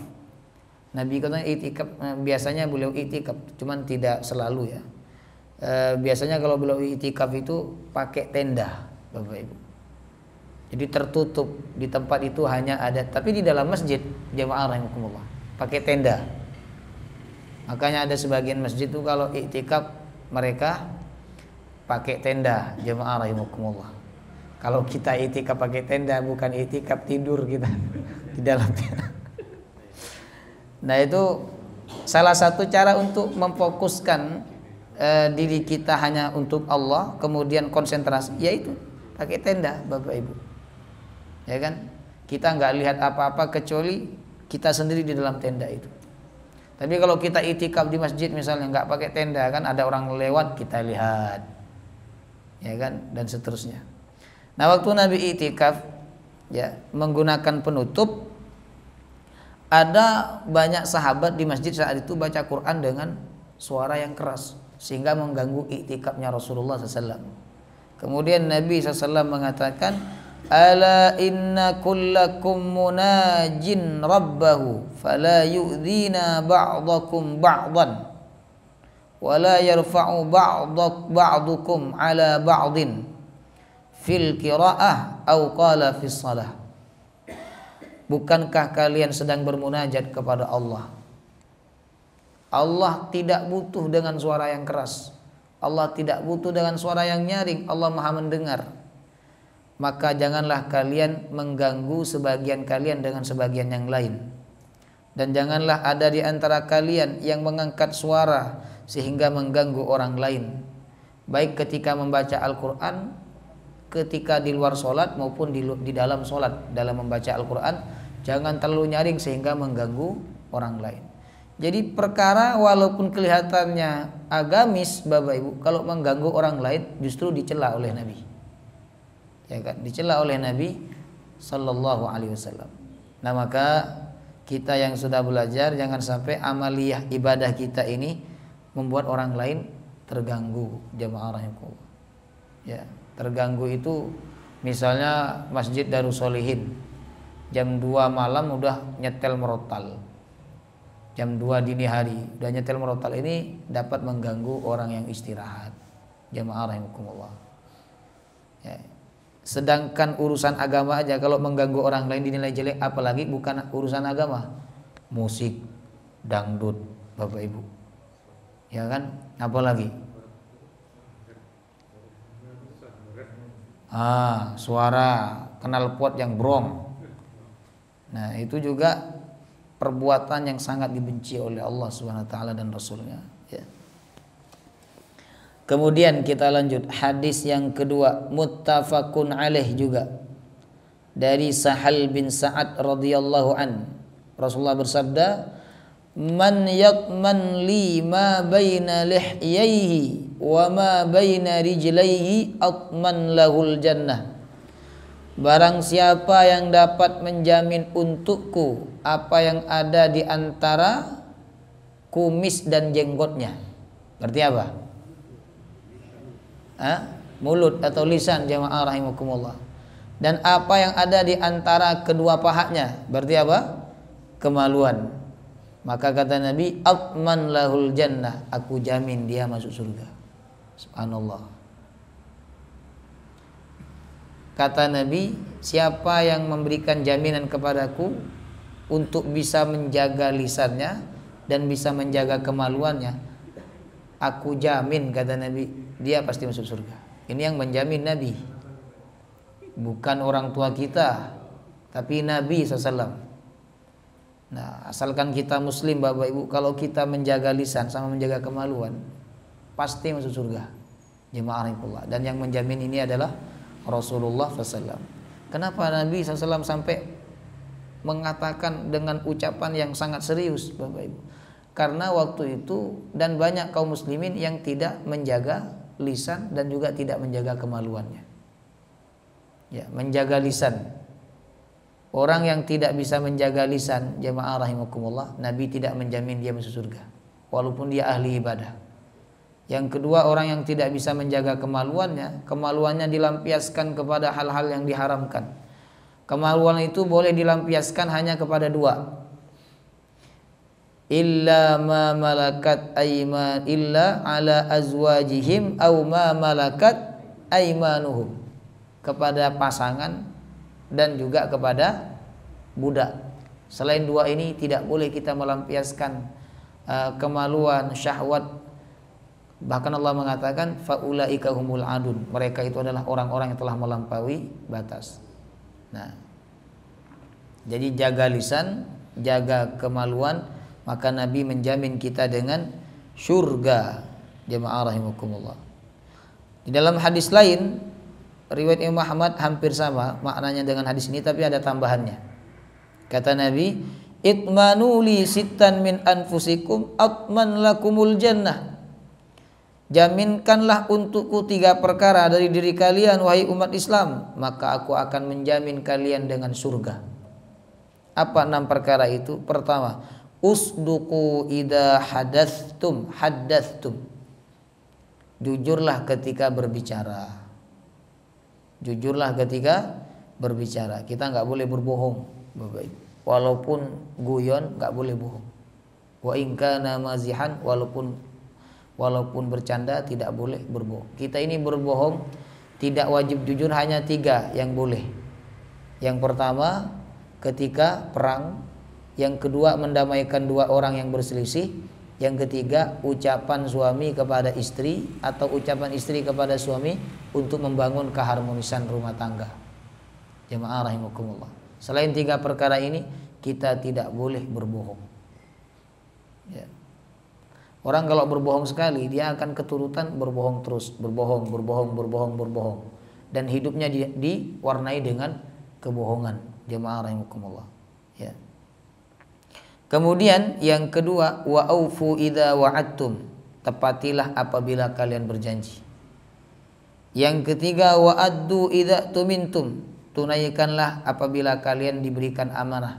Nabi katanya iktikaf, biasanya beliau iktikaf, cuman tidak selalu ya. Biasanya kalau beliau iktikaf itu pakai tenda, Bapak Ibu. Jadi tertutup, di tempat itu hanya ada, tapi di dalam masjid, jemaah rahimakumullah, pakai tenda. Makanya ada sebagian masjid itu kalau iktikaf mereka pakai tenda, jemaah rahimakumullah. Kalau kita iktikaf pakai tenda, bukan iktikaf tidur kita di dalamnya. Nah, itu salah satu cara untuk memfokuskan diri kita hanya untuk Allah, kemudian konsentrasi, yaitu pakai tenda, Bapak Ibu. Ya kan? Kita nggak lihat apa-apa kecuali kita sendiri di dalam tenda itu. Tapi kalau kita iktikaf di masjid misalnya nggak pakai tenda, kan ada orang lewat kita lihat, ya kan, dan seterusnya. Nah, waktu Nabi itikaf ya menggunakan penutup, ada banyak sahabat di masjid saat itu baca Quran dengan suara yang keras sehingga mengganggu iktikafnya Rasulullah SAW. Kemudian Nabi SAW mengatakan, ala inna kullakum munajin rabbahu fala yu'dhina ba'dakum ba'dan wala yarfa'u ba'dukum ala ba'din fil qira'ah aw qala fis salah. Bukankah kalian sedang bermunajat kepada Allah? Allah tidak butuh dengan suara yang keras. Allah tidak butuh dengan suara yang nyaring. Allah Maha mendengar. Maka janganlah kalian mengganggu sebagian kalian dengan sebagian yang lain. Dan janganlah ada di antara kalian yang mengangkat suara sehingga mengganggu orang lain, baik ketika membaca Al-Quran, ketika di luar sholat maupun di dalam sholat. Dalam membaca Al-Quran jangan terlalu nyaring sehingga mengganggu orang lain. Jadi perkara walaupun kelihatannya agamis Bapak Ibu, kalau mengganggu orang lain justru dicela oleh Nabi, ya kan, dicela oleh Nabi Sallallahu Alaihi Wasallam. Nah, maka kita yang sudah belajar jangan sampai amaliyah ibadah kita ini membuat orang lain terganggu. Jamaah rahimakumullah. Ya, terganggu itu misalnya Masjid Darussolihin jam 2 malam udah nyetel merotal, jam 2 dini hari udah nyetel merotal, ini dapat mengganggu orang yang istirahat. Jamaah rahimakumullah. Ya. Sedangkan urusan agama aja kalau mengganggu orang lain dinilai jelek, apalagi bukan urusan agama, musik, dangdut, Bapak Ibu, ya kan, apalagi suara knalpot yang brong. Nah, itu juga perbuatan yang sangat dibenci oleh Allah Subhanahu wa taala dan Rasulnya, ya. Kemudian kita lanjut hadis yang kedua, muttafaqun alaih juga dari Sahal bin Sa'ad radhiyallahu an. Rasulullah bersabda, man yaqman li ma baina lihyaihi wa ma baina rijlaihi atman lahul jannah. Barang siapa yang dapat menjamin untukku apa yang ada di antara kumis dan jenggotnya. Berarti apa? Mulut atau lisan, jamaah rahimakumullah. Dan apa yang ada di antara kedua pahanya. Berarti apa? Kemaluan. Maka kata Nabi, atman lahul jannah, aku jamin dia masuk surga. Subhanallah. Kata Nabi, siapa yang memberikan jaminan kepadaku untuk bisa menjaga lisannya dan bisa menjaga kemaluannya, aku jamin, kata Nabi, dia pasti masuk surga. Ini yang menjamin Nabi, bukan orang tua kita, tapi Nabi SAW. Nah, asalkan kita muslim Bapak Ibu, kalau kita menjaga lisan sama menjaga kemaluan, pasti masuk surga. Jemaah rahimahullah. Dan yang menjamin ini adalah Rasulullah SAW. Kenapa Nabi SAW sampai mengatakan dengan ucapan yang sangat serius Bapak Ibu? Karena waktu itu dan banyak kaum muslimin yang tidak menjaga lisan dan juga tidak menjaga kemaluannya. Ya, menjaga lisan. Orang yang tidak bisa menjaga lisan, jemaah rahimakumullah, Nabi tidak menjamin dia masuk surga walaupun dia ahli ibadah. Yang kedua, orang yang tidak bisa menjaga kemaluannya dilampiaskan kepada hal-hal yang diharamkan. Kemaluan itu boleh dilampiaskan hanya kepada dua. Illa ma malakat ayman illa ala azwajihim aw ma malakat aymanuhum, kepada pasangan dan juga kepada budak. Selain dua ini tidak boleh kita melampiaskan kemaluan, syahwat. Bahkan Allah mengatakan faulaika humul adun, mereka itu adalah orang-orang yang telah melampaui batas. Nah, jadi jaga lisan, jaga kemaluan, maka Nabi menjamin kita dengan surga. Jemaah rahimakumullah. Di dalam hadis lain riwayat Imam Ahmad hampir sama maknanya dengan hadis ini, tapi ada tambahannya. Kata Nabi, itmanu li sittan min anfusikum atman lakumul jannah. jaminkanlah untukku 3 perkara dari diri kalian wahai umat Islam, maka aku akan menjamin kalian dengan surga. Apa 6 perkara itu? Pertama, usduqu idza hadatstum. Jujurlah ketika berbicara. Jujurlah ketika berbicara. Kita nggak boleh berbohong, Bapak Ibu. Walaupun guyon nggak boleh bohong. Wa in kana mazihan, walaupun bercanda tidak boleh berbohong. Kita ini berbohong tidak wajib jujur, hanya 3 yang boleh. Yang pertama ketika perang, yang kedua mendamaikan 2 orang yang berselisih, yang ketiga ucapan suami kepada istri atau ucapan istri kepada suami untuk membangun keharmonisan rumah tangga. Jemaah rahimakumullah. Selain 3 perkara ini kita tidak boleh berbohong. Ya. Orang kalau berbohong sekali dia akan keturutan berbohong terus, berbohong, dan hidupnya diwarnai dengan kebohongan. Jemaah rahimakumullah. Ya. Kemudian yang kedua, wa aufu idza wa'adtum, tepatilah apabila kalian berjanji. Yang ketiga, wa addu idza tumintum, tunaikanlah apabila kalian diberikan amanah.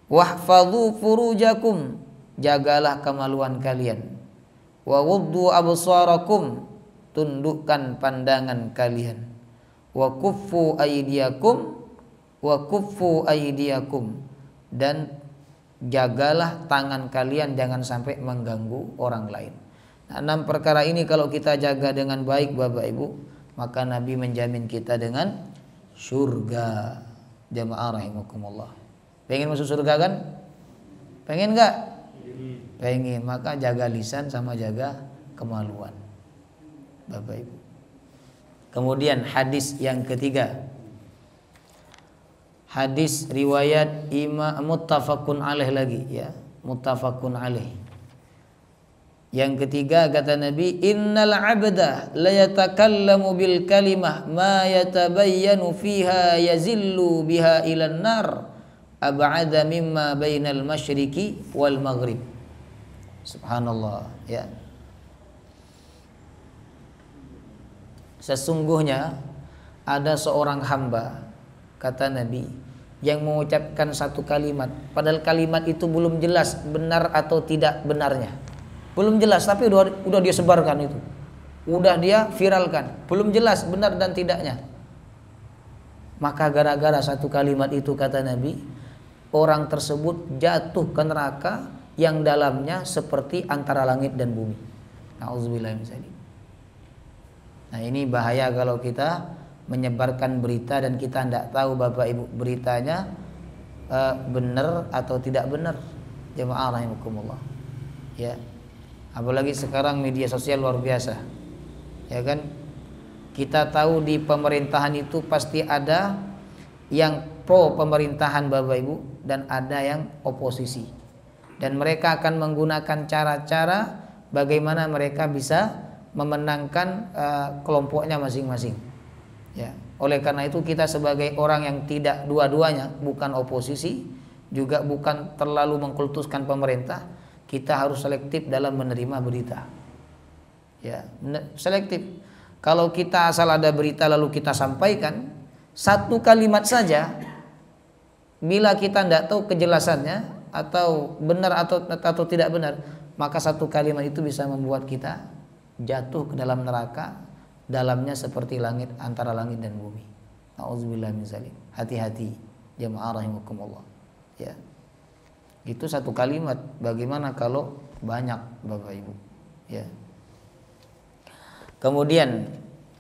Wahfadhu furujakum, jagalah kemaluan kalian. Wa ghuddu absarakum, tundukkan pandangan kalian. Wa kuffu aydiyakum, dan jagalah tangan kalian jangan sampai mengganggu orang lain. Nah, 6 perkara ini kalau kita jaga dengan baik Bapak Ibu, maka Nabi menjamin kita dengan surga. Jamaah rahimakumullah. Pengen masuk surga kan? Pengen enggak? Pengen. Maka jaga lisan sama jaga kemaluan, Bapak Ibu. Kemudian hadis yang ketiga, hadis riwayat Imam muttafaqun alaih lagi, ya, muttafaqun alaih. Yang ketiga kata Nabi, innal abda la yatakallamu bil kalimah ma yatabayyanu fiha yazillu biha ilan nar ab'ada mimma bainal masyriqi wal maghrib. Subhanallah, ya. Sesungguhnya ada seorang hamba, kata Nabi, yang mengucapkan satu kalimat, padahal kalimat itu belum jelas benar atau tidak benarnya, belum jelas, tapi udah dia sebarkan itu, udah dia viralkan, belum jelas benar dan tidaknya. Maka gara-gara satu kalimat itu, kata Nabi, orang tersebut jatuh ke neraka yang dalamnya seperti antara langit dan bumi. Nauzubillah min dzalik. Nah, ini bahaya kalau kita menyebarkan berita dan kita tidak tahu Bapak Ibu beritanya benar atau tidak benar. Jemaah rahimakumullah. Ya. Apalagi sekarang media sosial luar biasa. Ya kan? Kita tahu di pemerintahan itu pasti ada yang pro pemerintahan Bapak Ibu dan ada yang oposisi. Dan mereka akan menggunakan cara-cara bagaimana mereka bisa memenangkan kelompoknya masing-masing. Ya, oleh karena itu kita sebagai orang yang tidak dua-duanya, bukan oposisi, juga bukan terlalu mengkultuskan pemerintah, kita harus selektif dalam menerima berita. Ya, selektif. Kalau kita asal ada berita lalu kita sampaikan satu kalimat saja, bila kita tidak tahu kejelasannya atau benar atau tidak benar, maka satu kalimat itu bisa membuat kita jatuh ke dalam neraka, dalamnya seperti langit, antara langit dan bumi. Nauzubillah min dzalik. Hati-hati jemaah rahimakumullah. Ya. Itu satu kalimat, bagaimana kalau banyak Bapak Ibu? Ya. Kemudian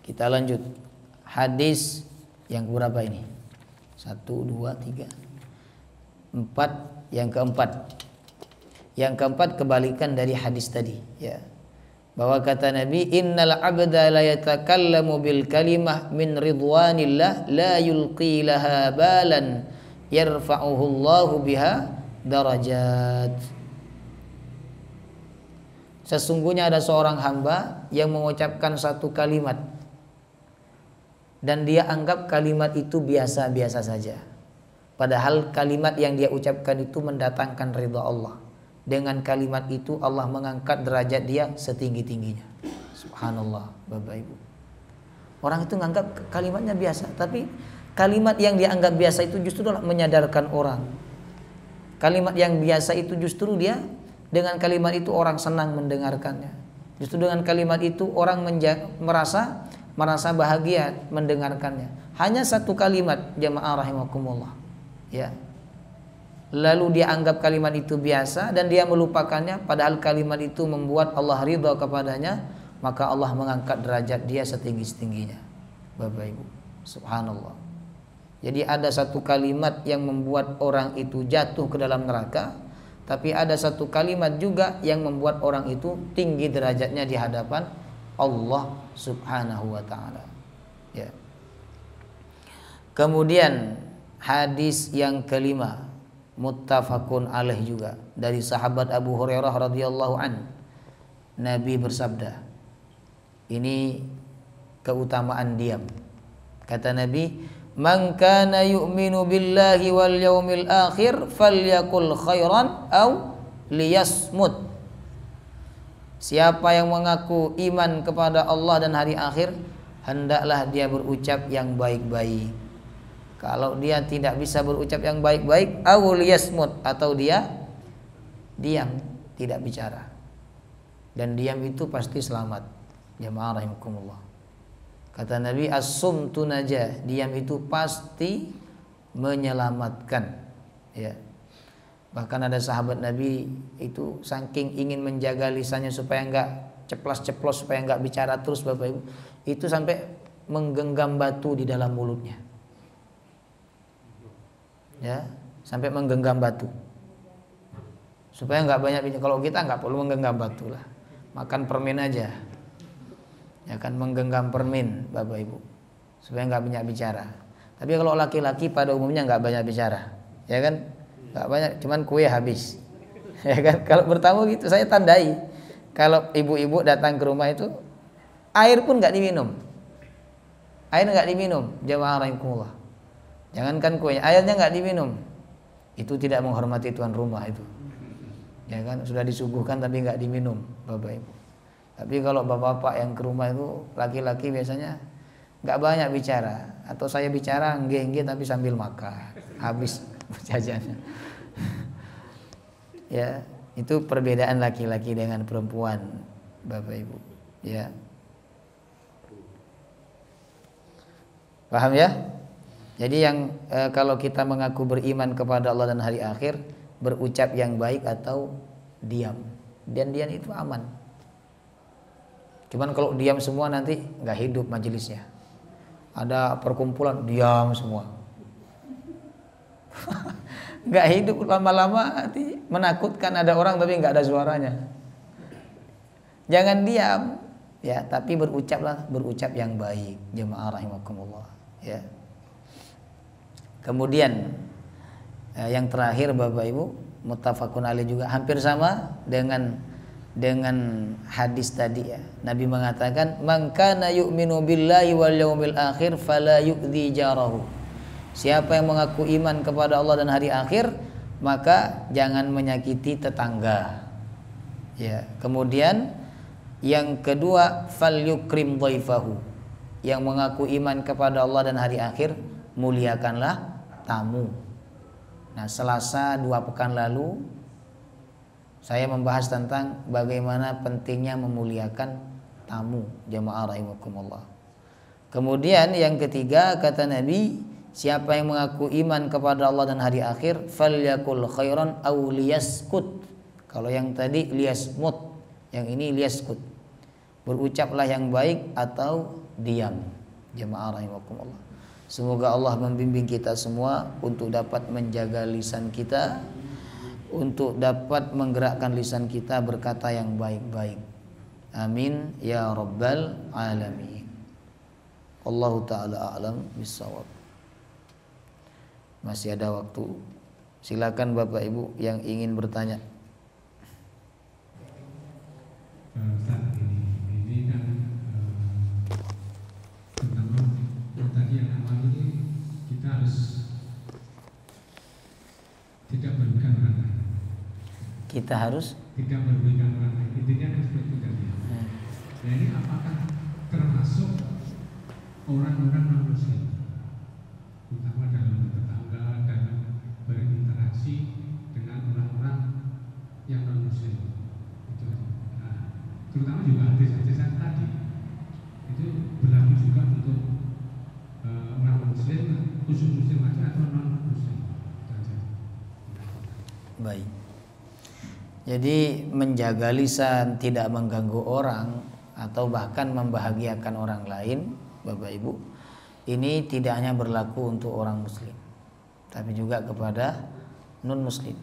kita lanjut. Hadis yang berapa ini? 1 2 3 4, yang keempat. Yang keempat kebalikan dari hadis tadi, ya. Bahwa kata Nabi, innal abda la yatakallamu bil kalimah min ridwanillah la yulqi laha balan yarfa'uhu Allahu biha darajat. Sesungguhnya ada seorang hamba yang mengucapkan satu kalimat dan dia anggap kalimat itu biasa-biasa saja, padahal kalimat yang dia ucapkan itu mendatangkan ridha Allah. Dengan kalimat itu Allah mengangkat derajat dia setinggi-tingginya. Subhanallah, Bapak Ibu. Orang itu menganggap kalimatnya biasa, tapi kalimat yang dianggap biasa itu justru menyadarkan orang. Kalimat yang biasa itu justru dia dengan kalimat itu orang senang mendengarkannya. Justru dengan kalimat itu orang merasa bahagia mendengarkannya. Hanya satu kalimat, jamaah rahimakumullah. Ya. Lalu dia anggap kalimat itu biasa dan dia melupakannya, padahal kalimat itu membuat Allah ridha kepadanya, maka Allah mengangkat derajat dia setinggi-tingginya. Bapak Ibu, subhanallah. Jadi ada satu kalimat yang membuat orang itu jatuh ke dalam neraka, tapi ada satu kalimat juga yang membuat orang itu tinggi derajatnya di hadapan Allah Subhanahu wa taala. Ya. Kemudian hadis yang kelima, muttafaqun alaih juga, dari sahabat Abu Hurairah radhiyallahu an. Nabi bersabda, ini keutamaan diam. Kata Nabi, "Man kana yu'minu billahi wal yaumil akhir falyakul khairan aw liyasmut." Siapa yang mengaku iman kepada Allah dan hari akhir, hendaklah dia berucap yang baik-baik. Kalau dia tidak bisa berucap yang baik-baik, aw liyasmut, atau dia diam, tidak bicara. Dan diam itu pasti selamat. Jamaah rahimakumullah. Kata Nabi, as-sumtu najah, diam itu pasti menyelamatkan. Ya. Bahkan ada sahabat Nabi itu saking ingin menjaga lisannya supaya enggak ceplas-ceplos, supaya enggak bicara terus, Bapak Ibu, itu sampai menggenggam batu di dalam mulutnya. Ya, sampai menggenggam batu. Supaya enggak banyak bicara. Kalau kita enggak perlu menggenggam batu lah. Makan permen aja. Ya kan, menggenggam permen, Bapak Ibu, supaya nggak banyak bicara. Tapi kalau laki-laki pada umumnya nggak banyak bicara, ya kan, nggak banyak, cuman kue habis, ya kan. Kalau bertamu gitu saya tandai, kalau ibu-ibu datang ke rumah itu air pun nggak diminum, jamaah rahimakumullah. Jangankan kuenya, airnya nggak diminum, itu tidak menghormati tuan rumah itu, ya kan. Sudah disuguhkan tapi nggak diminum, Bapak Ibu. Tapi kalau bapak-bapak yang ke rumah itu laki-laki biasanya nggak banyak bicara, atau saya bicara nggih tapi sambil makan, habis jajannya. Ya, itu perbedaan laki-laki dengan perempuan, Bapak Ibu. Ya, paham ya? Jadi yang kalau kita mengaku beriman kepada Allah dan hari akhir, berucap yang baik atau diam, dan diam itu aman. Cuman kalau diam semua nanti nggak hidup majelisnya. Ada perkumpulan diam semua, nggak hidup, lama-lama nanti menakutkan, ada orang tapi nggak ada suaranya. Jangan diam, ya, tapi berucap yang baik, jemaah rahimakumullah. Ya. Kemudian yang terakhir, Bapak Ibu, muttafaqun alaih juga, hampir sama dengan hadis tadi ya. Nabi mengatakan, "Man kana yu'minu billahi wal yaumil akhir fala yu'dzi jarahu." Siapa yang mengaku iman kepada Allah dan hari akhir, maka jangan menyakiti tetangga. Ya, kemudian yang kedua, falyukrim dhaifahu. Yang mengaku iman kepada Allah dan hari akhir, muliakanlah tamu. Nah, Selasa 2 pekan lalu saya membahas tentang bagaimana pentingnya memuliakan tamu, jamaah rahimakumullah. Kemudian yang ketiga, kata Nabi, siapa yang mengaku iman kepada Allah dan hari akhir, falyakul khairan aw liyaskut. Kalau yang tadi liyasmut, yang ini liyaskut. Berucaplah yang baik atau diam, jamaah rahimakumullah. Semoga Allah membimbing kita semua untuk dapat menjaga lisan kita, untuk dapat menggerakkan lisan kita berkata yang baik-baik. Amin ya rabbal alamin. Allahu ta'ala a'lam bissawab. Masih ada waktu. Silakan Bapak Ibu yang ingin bertanya. Ustaz, ini kan pertama tadi yang awal ini kita harus tidak merugikan orang lain. Kita harus tidak merugikan orang lain. Intinya kan seperti itu tadi. Nah ini apakah termasuk orang-orang non muslim, terutama dalam bertetangga, dalam berinteraksi dengan orang-orang yang non muslim itu, nah, terutama juga hadis-hadis yang tadi itu berlaku juga untuk orang muslim, khusus muslim aja atau non muslim saja. Baik. Jadi menjaga lisan, tidak mengganggu orang atau bahkan membahagiakan orang lain, Bapak Ibu, ini tidak hanya berlaku untuk orang muslim, tapi juga kepada non muslim.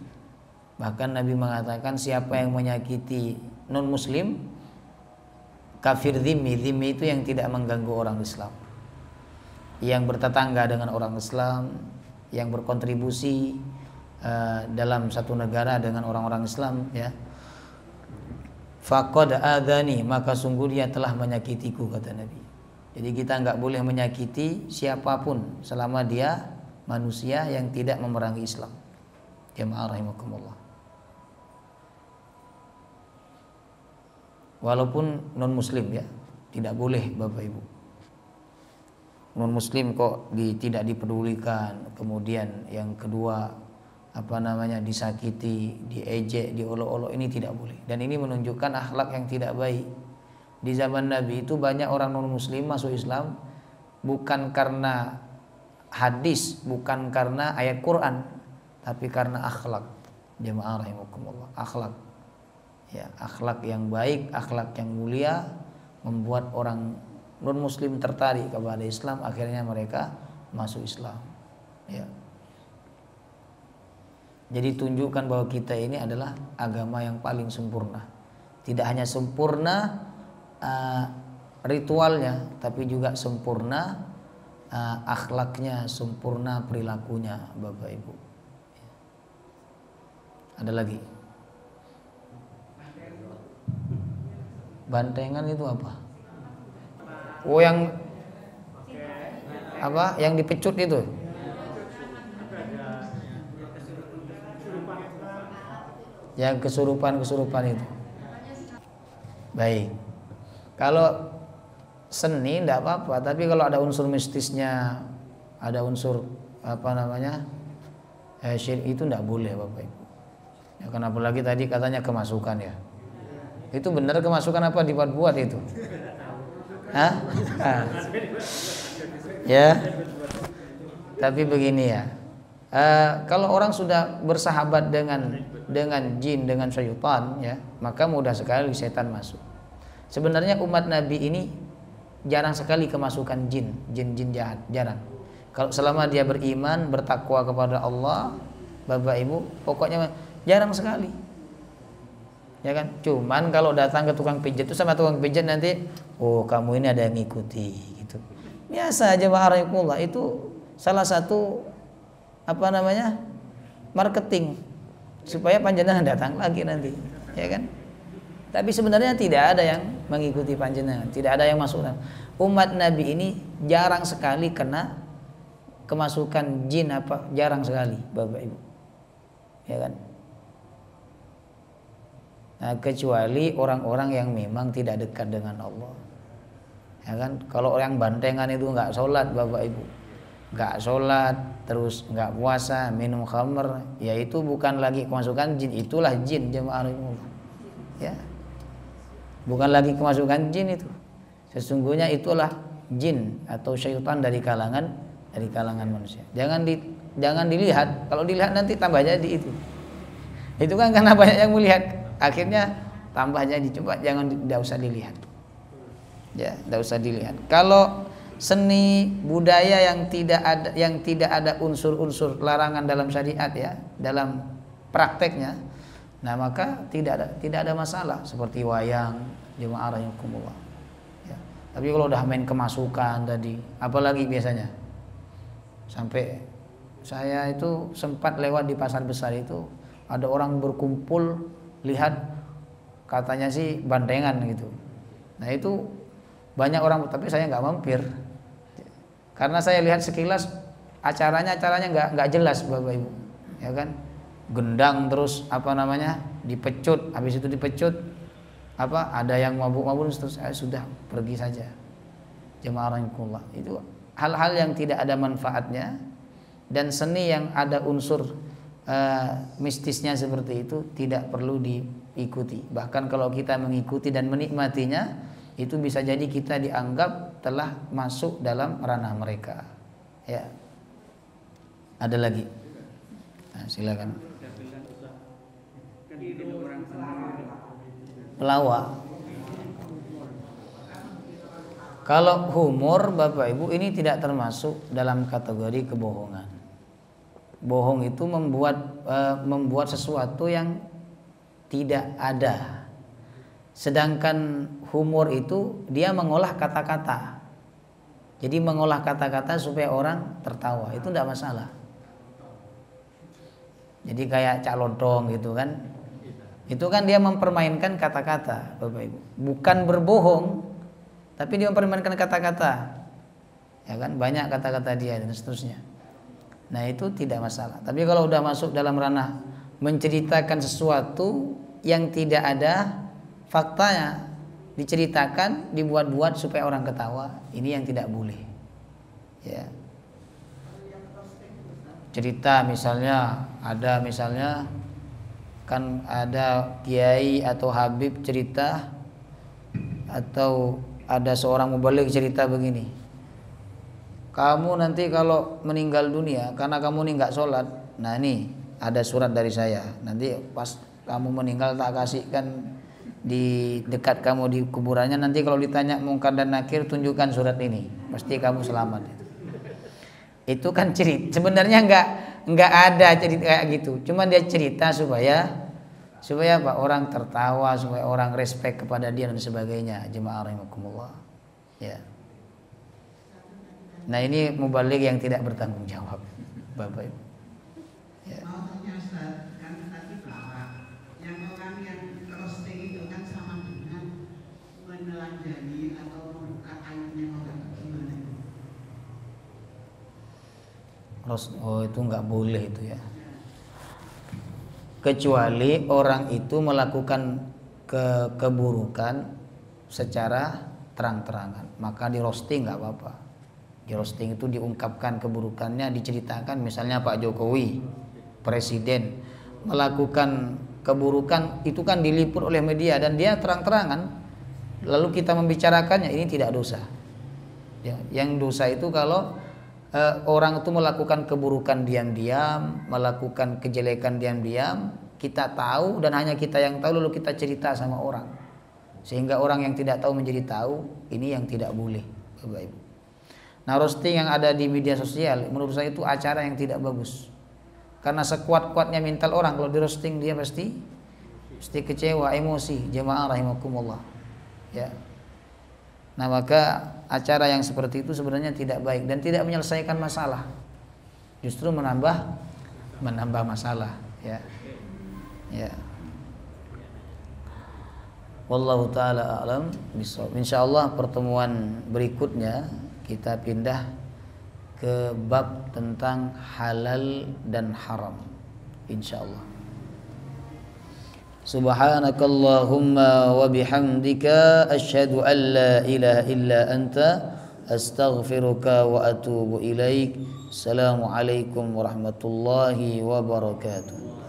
Bahkan Nabi mengatakan siapa yang menyakiti non muslim, kafir dhimmi. Dhimmi itu yang tidak mengganggu orang Islam, yang bertetangga dengan orang Islam, yang berkontribusi dalam satu negara dengan orang-orang Islam, ya. Faqad adani, maka sungguh dia telah menyakitiku, kata Nabi. Jadi kita nggak boleh menyakiti siapapun selama dia manusia yang tidak memerangi Islam. Jamaah rahimakumullah. Walaupun non muslim, ya, tidak boleh Bapak Ibu. Non muslim kok tidak dipedulikan, kemudian yang kedua disakiti, diejek, diolok-olok, ini tidak boleh. Dan ini menunjukkan akhlak yang tidak baik. Di zaman Nabi itu banyak orang non muslim masuk Islam bukan karena hadis, bukan karena ayat Quran, tapi karena akhlak. Jamaah rahimakumullah, akhlak. Ya, akhlak yang baik, akhlak yang mulia membuat orang non muslim tertarik kepada Islam, akhirnya mereka masuk Islam. Ya. Jadi tunjukkan bahwa kita ini adalah agama yang paling sempurna. Tidak hanya sempurna ritualnya, tapi juga sempurna akhlaknya, sempurna perilakunya, Bapak Ibu. Ada lagi? Bantengan itu apa? Oh, yang apa? Yang dipecut itu? Yang kesurupan itu. Baik. Kalau seni tidak apa-apa, tapi kalau ada unsur mistisnya, ada unsur syirik, itu tidak boleh, Bapak Ibu. Ya, kenapa lagi tadi katanya kemasukan, ya? Itu benar kemasukan apa dibuat-buat itu? Hah? Ya. Tapi begini, ya. Kalau orang sudah bersahabat dengan jin, dengan syaitan, ya, maka mudah sekali setan masuk. Sebenarnya umat Nabi ini jarang sekali kemasukan jin jahat, jarang. Kalau selama dia beriman, bertakwa kepada Allah, Bapak Ibu, pokoknya jarang sekali. Ya kan? Cuman kalau datang ke tukang pijat itu sama tukang pijat nanti, oh kamu ini ada yang ngikuti gitu. Biasa aja, wa'alaikumullah, itu salah satu marketing supaya panjenengan datang lagi nanti, ya kan? Tapi sebenarnya tidak ada yang mengikuti panjenengan, tidak ada yang masuk. Umat Nabi ini jarang sekali kena kemasukan jin, jarang sekali, Bapak Ibu, ya kan? Nah, kecuali orang-orang yang memang tidak dekat dengan Allah, ya kan? Kalau orang bantengan itu nggak sholat, Bapak Ibu, nggak sholat, terus nggak puasa, minum khamr, ya itu bukan lagi kemasukan jin, itulah jin, jemaah, ya, bukan lagi kemasukan jin itu. Sesungguhnya itulah jin atau syaitan dari kalangan manusia. Jangan dilihat, kalau dilihat nanti tambah jadi itu. Itu kan karena banyak yang melihat, akhirnya tambah jadi. Coba tidak usah dilihat. Ya, tidak usah dilihat. Kalau seni budaya yang tidak ada unsur-unsur larangan dalam syariat, ya, dalam prakteknya, nah maka tidak ada masalah, seperti wayang, jemaah rahimakumullah, ya. Tapi kalau udah main kemasukan tadi, apalagi biasanya, sampai saya itu sempat lewat di pasar besar itu, ada orang berkumpul, lihat katanya sih bandengan gitu. Nah itu banyak orang, tapi saya nggak mampir karena saya lihat sekilas acaranya nggak jelas, Bapak Ibu, ya kan? Gendang terus dipecut, habis itu dipecut, ada yang mabuk-mabuk terus sudah pergi saja. Jemaah rahimakumullah. Itu hal-hal yang tidak ada manfaatnya, dan seni yang ada unsur mistisnya seperti itu tidak perlu diikuti. Bahkan kalau kita mengikuti dan menikmatinya, itu bisa jadi kita dianggap telah masuk dalam ranah mereka. Ya. Ada lagi? Nah, silakan. Pelawak. Kalau humor Bapak Ibu ini tidak termasuk dalam kategori kebohongan. Bohong itu membuat sesuatu yang tidak ada. Sedangkan humor itu dia mengolah kata-kata. Jadi mengolah kata-kata supaya orang tertawa, itu tidak masalah. Jadi kayak Cak Lontong gitu kan. Itu kan dia mempermainkan kata-kata Bapak Ibu. Bukan berbohong, tapi dia mempermainkan kata-kata. Ya kan, banyak kata-kata dia dan seterusnya. Nah, itu tidak masalah. Tapi kalau udah masuk dalam ranah menceritakan sesuatu yang tidak ada faktanya, diceritakan, dibuat-buat supaya orang ketawa, ini yang tidak boleh. Ya. Cerita misalnya kan ada kiai atau habib cerita, atau ada seorang mubalik cerita begini, kamu nanti kalau meninggal dunia karena kamu ini nggak sholat, nah ini ada surat dari saya, nanti pas kamu meninggal tak kasihkan di dekat kamu di kuburannya, nanti kalau ditanya mungkar dan nakir tunjukkan surat ini, pasti kamu selamat. Itu kan cerita, sebenarnya nggak ada cerita kayak gitu, cuma dia cerita supaya apa, orang tertawa, supaya orang respect kepada dia dan sebagainya. Jemaah rahimakumullah. Ya. Nah, ini mubalik yang tidak bertanggung jawab, Bapak Ibu. Ya. Oh, itu nggak boleh itu ya. Kecuali orang itu melakukan keburukan secara terang-terangan, maka di roasting nggak apa-apa. Di roasting itu diungkapkan keburukannya, diceritakan. Misalnya Pak Jokowi, presiden, melakukan keburukan, itu kan diliput oleh media dan dia terang-terangan, lalu kita membicarakannya, ini tidak dosa. Ya, yang dosa itu kalau orang itu melakukan keburukan diam-diam, melakukan kejelekan diam-diam, kita tahu dan hanya kita yang tahu, lalu kita cerita sama orang, sehingga orang yang tidak tahu menjadi tahu. Ini yang tidak boleh, Bapak Ibu. Nah, roasting yang ada di media sosial menurut saya itu acara yang tidak bagus, karena sekuat-kuatnya mental orang, kalau di roasting dia pasti kecewa, emosi. Jemaah rahimakumullah. Ya. Nah, maka acara yang seperti itu sebenarnya tidak baik dan tidak menyelesaikan masalah, justru menambah masalah. Ya. Ya. Wallahu taala a'lam bishawab. Insyaallah pertemuan berikutnya kita pindah ke bab tentang halal dan haram, insyaallah. Subhanakallahumma wa bihamdika asyhadu an la ilaha illa anta astaghfiruka wa atubu ilaik. Assalamualaikum warahmatullahi wabarakatuh.